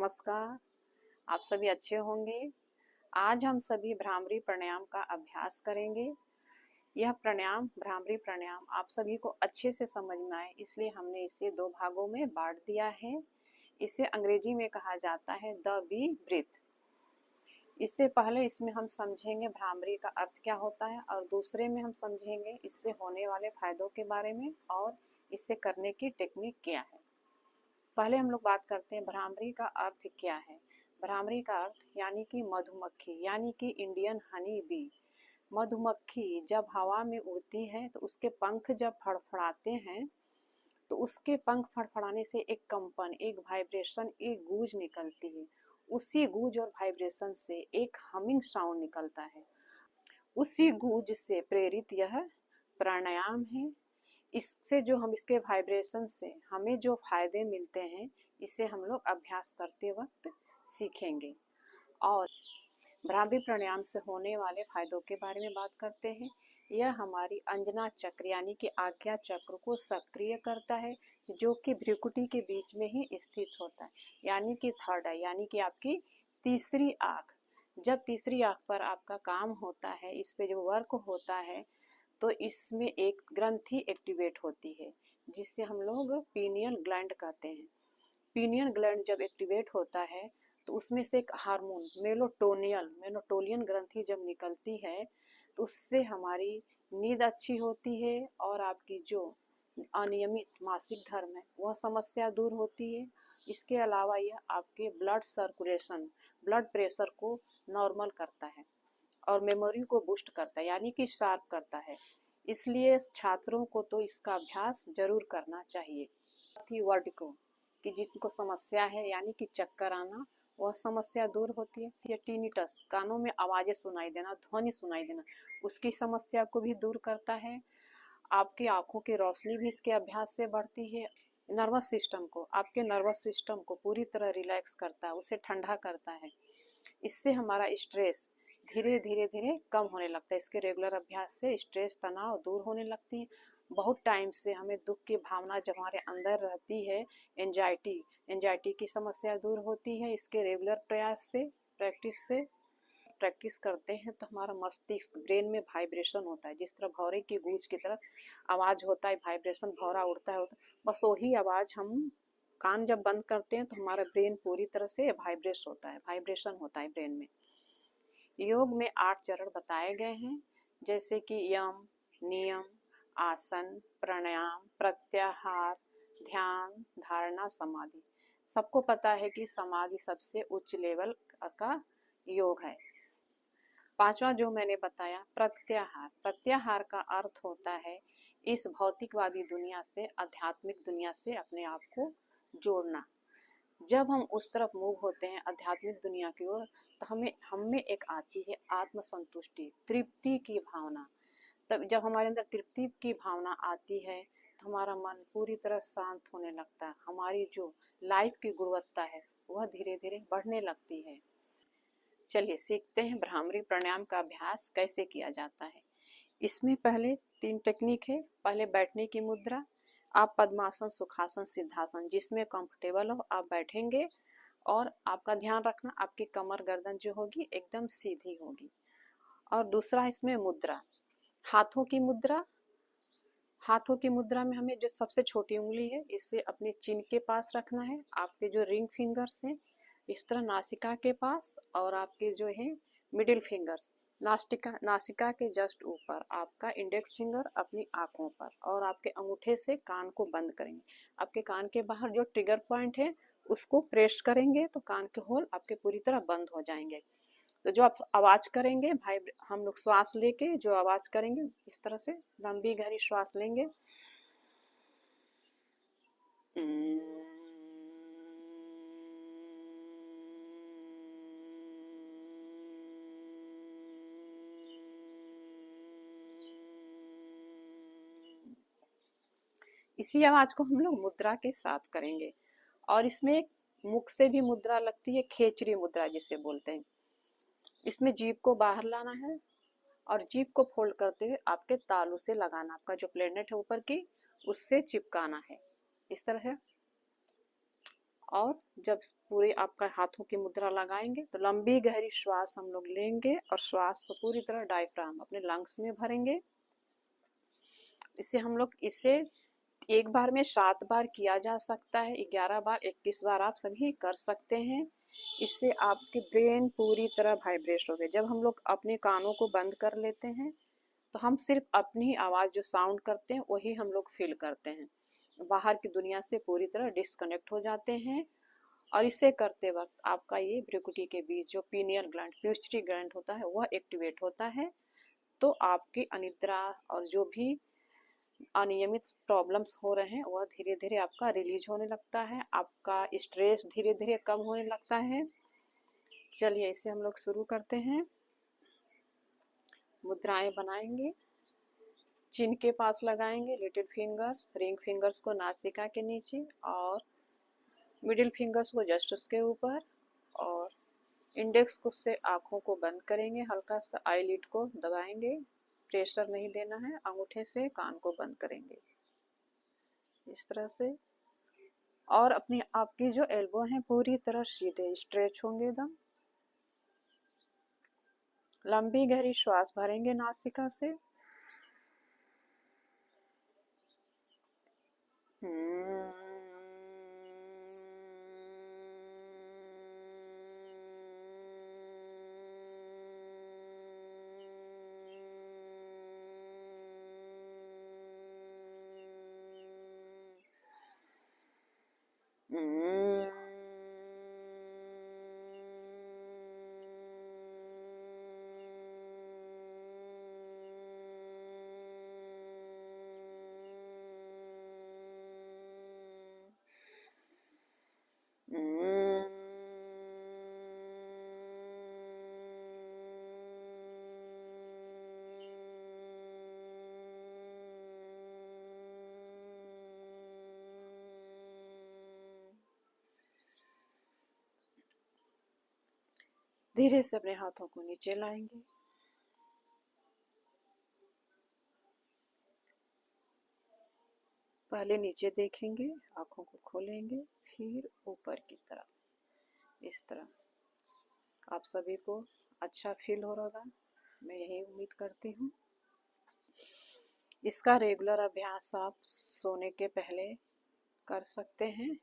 नमस्कार। आप सभी अच्छे होंगे। आज हम सभी भ्रामरी प्राणायाम का अभ्यास करेंगे। यह प्राणायाम भ्रामरी प्राणायाम आप सभी को अच्छे से समझ में आए, इसलिए हमने इसे 2 भागों में बांट दिया है। इसे अंग्रेजी में कहा जाता है द बी ब्रीथ। इससे पहले इसमें हम समझेंगे भ्रामरी का अर्थ क्या होता है, और दूसरे में हम समझेंगे इससे होने वाले फायदों के बारे में और इसे करने की टेक्निक क्या है। पहले हम लोग बात करते हैं भ्रामरी का अर्थ क्या है। भ्रामरी का अर्थ यानी कि मधुमक्खी, यानी कि इंडियन हनी बी। मधुमक्खी जब हवा में उड़ती है तो उसके पंख जब फड़फड़ाते हैं तो उसके पंख फड़फड़ाने से एक कंपन, एक वाइब्रेशन, एक गूंज निकलती है। उसी गूंज और वाइब्रेशन से एक हमिंग साउंड निकलता है। उसी गूंज से प्रेरित यह प्राणायाम है। इससे जो हम इसके वाइब्रेशन से हमें जो फायदे मिलते हैं, इसे हम लोग अभ्यास करते वक्त सीखेंगे। और भ्रामरी प्राणायाम से होने वाले फायदों के बारे में बात करते हैं। यह हमारी अंजना चक्र यानी कि आज्ञा चक्र को सक्रिय करता है, जो कि भ्रुकुटी के बीच में ही स्थित होता है, यानी कि थर्ड आई, यानी कि आपकी तीसरी आंख। जब तीसरी आंख पर आपका काम होता है, इस पे जो वर्क होता है, तो इसमें एक ग्रंथि एक्टिवेट होती है जिससे हम लोग पीनियल ग्लैंड कहते हैं। पीनियल ग्लैंड जब एक्टिवेट होता है तो उसमें से एक हार्मोन मेलाटोनियन ग्रंथि जब निकलती है तो उससे हमारी नींद अच्छी होती है और आपकी जो अनियमित मासिक धर्म है वह समस्या दूर होती है। इसके अलावा यह आपके ब्लड प्रेशर को नॉर्मल करता है और मेमोरी को बूस्ट करता है, यानी कि शार्प करता है। इसलिए छात्रों को तो इसका अभ्यास जरूर करना चाहिए। थी वर्ड को कि जिसको समस्या है यानी कि चक्कर आना, वह समस्या दूर होती है। या टिनिटस, कानों में आवाजें सुनाई देना, ध्वनि सुनाई देना, उसकी समस्या को भी दूर करता है। आपकी आंखों की रोशनी भी इसके अभ्यास से बढ़ती है। आपके नर्वस सिस्टम को पूरी तरह रिलैक्स करता है, उसे ठंडा करता है। इससे हमारा स्ट्रेस धीरे धीरे धीरे कम होने लगता है। इसके रेगुलर अभ्यास से स्ट्रेस, तनाव दूर होने लगती है। बहुत टाइम से हमें दुख की भावना जब हमारे अंदर रहती है, एंजाइटी की समस्या दूर होती है। इसके रेगुलर प्रैक्टिस करते हैं तो हमारा मस्तिष्क, ब्रेन में वाइब्रेशन होता है। जिस तरह भौरे की गूंज की तरह आवाज होता है, वाइब्रेशन, भौरा उड़ता है, बस वही आवाज हम कान जब बंद करते हैं तो हमारा ब्रेन पूरी तरह से वाइब्रेशन होता है ब्रेन में। योग में 8 चरण बताए गए हैं, जैसे कि यम, नियम, आसन, प्राणायाम, प्रत्याहार, ध्यान, धारणा, समाधि। सबको पता है कि समाधि सबसे उच्च लेवल का योग है। 5वां जो मैंने बताया प्रत्याहार का अर्थ होता है इस भौतिकवादी दुनिया से, आध्यात्मिक दुनिया से अपने आप को जोड़ना। जब हम उस तरफ मूव होते हैं आध्यात्मिक दुनिया की ओर, तो हमें एक आती है आत्मसंतुष्टि, तृप्ति की भावना। तब जब हमारे अंदर तृप्ति की भावना आती है तो हमारा मन पूरी तरह शांत होने लगता है। हमारी जो लाइफ की गुणवत्ता है वह धीरे धीरे बढ़ने लगती है। चलिए सीखते हैं भ्रामरी प्राणायाम का अभ्यास कैसे किया जाता है। इसमें पहले 3 टेक्निक है। पहले बैठने की मुद्रा, आप पद्मासन, सुखासन, सिद्धासन, जिसमें कंफर्टेबल हो आप बैठेंगे। और आपका ध्यान रखना आपकी कमर गर्दन जो होगी एकदम सीधी होगी। और दूसरा इसमें मुद्रा, हाथों की मुद्रा। हाथों की मुद्रा में हमें जो सबसे छोटी उंगली है इसे अपने चिन के पास रखना है। आपके जो रिंग फिंगर्स हैं इस तरह नासिका के पास, और आपके जो है मिडिल फिंगर्स नासिका के जस्ट ऊपर, आपका इंडेक्स फिंगर अपनी आंखों पर, और आपके अंगूठे से कान को बंद करेंगे। आपके कान के बाहर जो ट्रिगर पॉइंट है उसको प्रेस करेंगे तो कान के होल आपके पूरी तरह बंद हो जाएंगे। तो जो आप आवाज करेंगे भाई, हम लोग श्वास लेके जो आवाज करेंगे इस तरह से लंबी गहरी श्वास लेंगे। इसी आवाज को हम लोग मुद्रा के साथ करेंगे। और इसमें एक मुख से भी मुद्रा लगती है, खेचरी मुद्रा जिसे बोलते हैं। इसमें जीभ को बाहर लाना है और जीभ को फोल्ड करते हुए आपके तालू से लगाना, आपका जो प्लेनेट है ऊपर की उससे चिपकाना है इस तरह है। और जब पूरे आपका हाथों की मुद्रा लगाएंगे तो लंबी गहरी श्वास हम लोग लेंगे और श्वास को पूरी तरह डायफ्राम अपने लंग्स में भरेंगे। इसे एक बार में 7 बार किया जा सकता है, 11 बार, 21 बार आप सभी कर सकते हैं। इससे आपकी ब्रेन पूरी तरह वाइब्रेट होगी। जब हम लोग अपने कानों को बंद कर लेते हैं तो हम सिर्फ अपनी आवाज़ जो साउंड करते हैं वही हम लोग फील करते हैं, बाहर की दुनिया से पूरी तरह डिस्कनेक्ट हो जाते हैं। और इसे करते वक्त आपका ये भ्रुकुटी के बीच जो पीनियल ग्लैंड, प्यूस्टरी ग्लैंड होता है वह एक्टिवेट होता है। तो आपकी अनिद्रा और जो भी अनियमित प्रॉब्लम्स हो रहे हैं वह धीरे धीरे आपका रिलीज होने लगता है, आपका स्ट्रेस धीरे धीरे कम होने लगता है। चलिए इसे हम लोग शुरू करते हैं। मुद्राएं बनाएंगे, चिन के पास लगाएंगे लिटिल फिंगर्स, रिंग फिंगर्स को नासिका के नीचे और मिडिल फिंगर्स को जस्ट उसके ऊपर, और इंडेक्स को से आँखों को बंद करेंगे, हल्का सा आईलिड को दबाएंगे, प्रेशर नहीं देना है, अंगूठे से कान को बंद करेंगे इस तरह से। और अपनी आपकी जो एल्बो है पूरी तरह सीधे स्ट्रेच होंगे एकदम। लंबी गहरी श्वास भरेंगे नासिका से। धीरे से अपने हाथों को नीचे लाएंगे, पहले नीचे देखेंगे, आंखों को खोलेंगे, फिर ऊपर की तरफ इस तरह। आप सभी को अच्छा फील हो रहा होगा, मैं यही उम्मीद करती हूँ। इसका रेगुलर अभ्यास आप सोने के पहले कर सकते हैं।